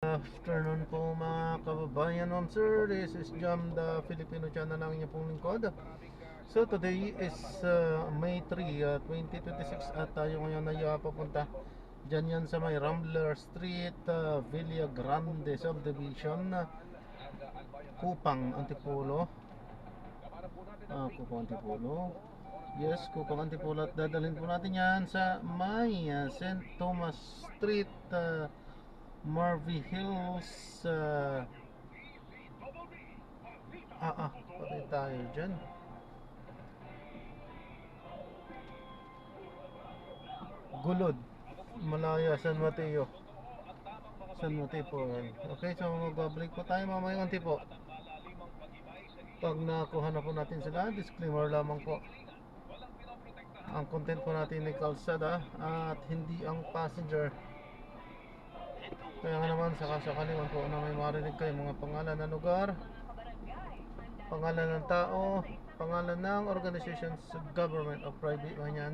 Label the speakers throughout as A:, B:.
A: Afternoon po mga kababayan, ma'am sir. This is Jam, the Filipino channel ng inyong pong lingkod. So today is May 3, 2026 at tayo ngayon ay papunta dyan yan sa may Rambler Street, Villa Grande Subdivision, Kupang, Antipolo. Kupang Antipolo. Yes, Kupang Antipolo, at dadalhin po natin yan sa may St. Thomas Street, Marvy Hills. Patay tayo dyan. Gulod, Malaya, San Mateo. San Mateo po yan. Okay, so magbabalik po tayo mamaya unti po. Pag nakuha na po natin sila, disclaimer lamang po. Ang content po natin ay kalsada at hindi ang passenger. Kaya nga naman sakasakaliman po na may marinig kayo mga pangalan ng lugar, pangalan ng tao, pangalan ng organizations, government o private man yan,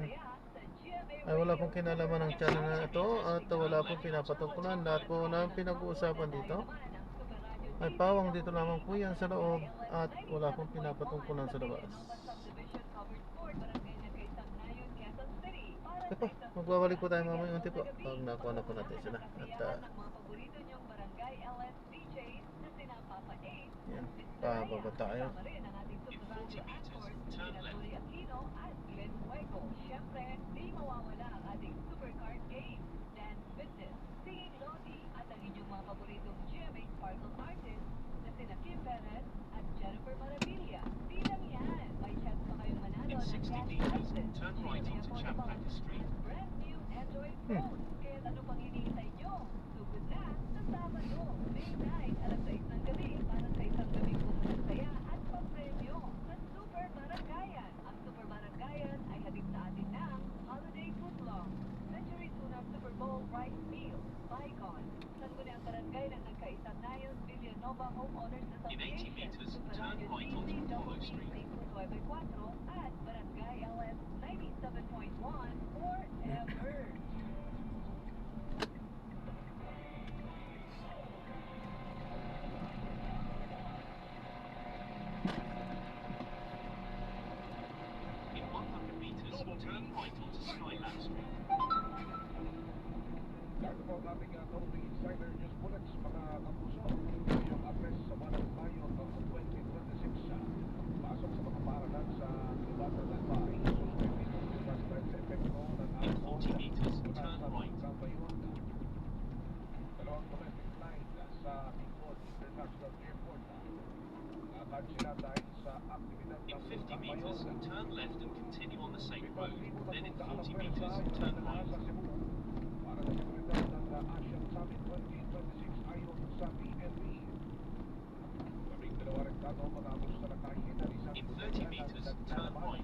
A: ay wala pong kinalaman ng channel na ito at wala pong pinapatungkulan. Lahat po na pinag-uusapan dito ay pawang dito lamang po yan sa loob at wala pong pinapatungkulan sa labas. Okay po, magbabalik po tayo mamaya unti po pag nakuha na po natin sila. At yan, pababa tayo.
B: In 60 meters, turn right onto Champaca Street.
C: Kaya ano pang hinihintay nyo? Sugod na sa Sabado, May 9, alas 6 ng gabi para sa isang gabing pumasaya at papremyo sa Super Barangayan. Ang Super Barangayan ay hatid sa atin ng Holiday Footlong, Century Tuna Super Bowl Rice Meal, Bicon, Sangguniang Barangay ng Nagkaisang-Nayon, Villanova Homeowners
B: In 80
C: Association,
B: meters,
C: Super
B: turn
C: Radio
B: right onto
C: City,
B: Polo Street.
C: 9.4 at Barangay LS 97.1 forever.
B: In 100 meters, turn right onto Skylab Street.
D: Bago po ang ating County Insider News Bullets, mga kapuso. Yung address sa 1 of Mayo ng 2026. Pasok sa mga paralan sa Libanon ng Bahay. Suspended ang disaster sa epekto ng
B: In
D: alcohol
B: 40 meters,
D: mula
B: turn
D: sa
B: right.
D: Cambayuan. Dalawang connecting line sa Tingkod International Airport. Nakakad sila dahil sa aktibidad
B: In
D: ng
B: 50 meters,
D: Cambayuan.
B: turn left and continue on the same road.
D: 5,000
B: Then in
D: na
B: 40
D: pwersa
B: meters,
D: yung
B: turn
D: dinala
B: right.
D: sa Cebu para sa seguridad ng Asian Summit 2026 ayon sa PNP. Labing dalawa rektado matapos na nakahin ang isang
B: In 30 meters, turn right.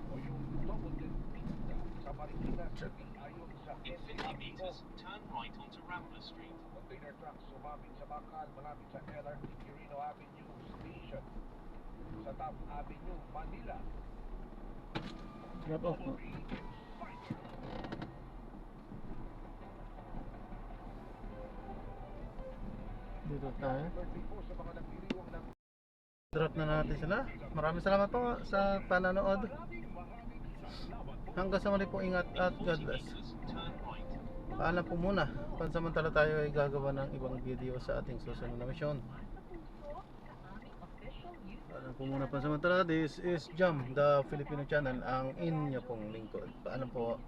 D: o yung double tinta sa Marikina City ayon sa
B: In 50 meters,
D: NCAO.
B: turn right onto Rambler Street.
D: Container trucks sumabit sa bakal malapit sa LRT Quirino Avenue Station sa Top Avenue, Manila.
A: Drop off po. Dito tayo. Drop na natin sila. Maraming salamat po sa panonood. Hanggang sa muli po, ingat at God
B: 40
A: bless.
B: meters, turn right.
A: Paalam po muna. Pansamantala tayo ay gagawa ng ibang video sa ating susunod na misyon. Paalam po muna pansamantala. This is Jam, the Filipino channel, ang inyo pong lingkod. Paalam po.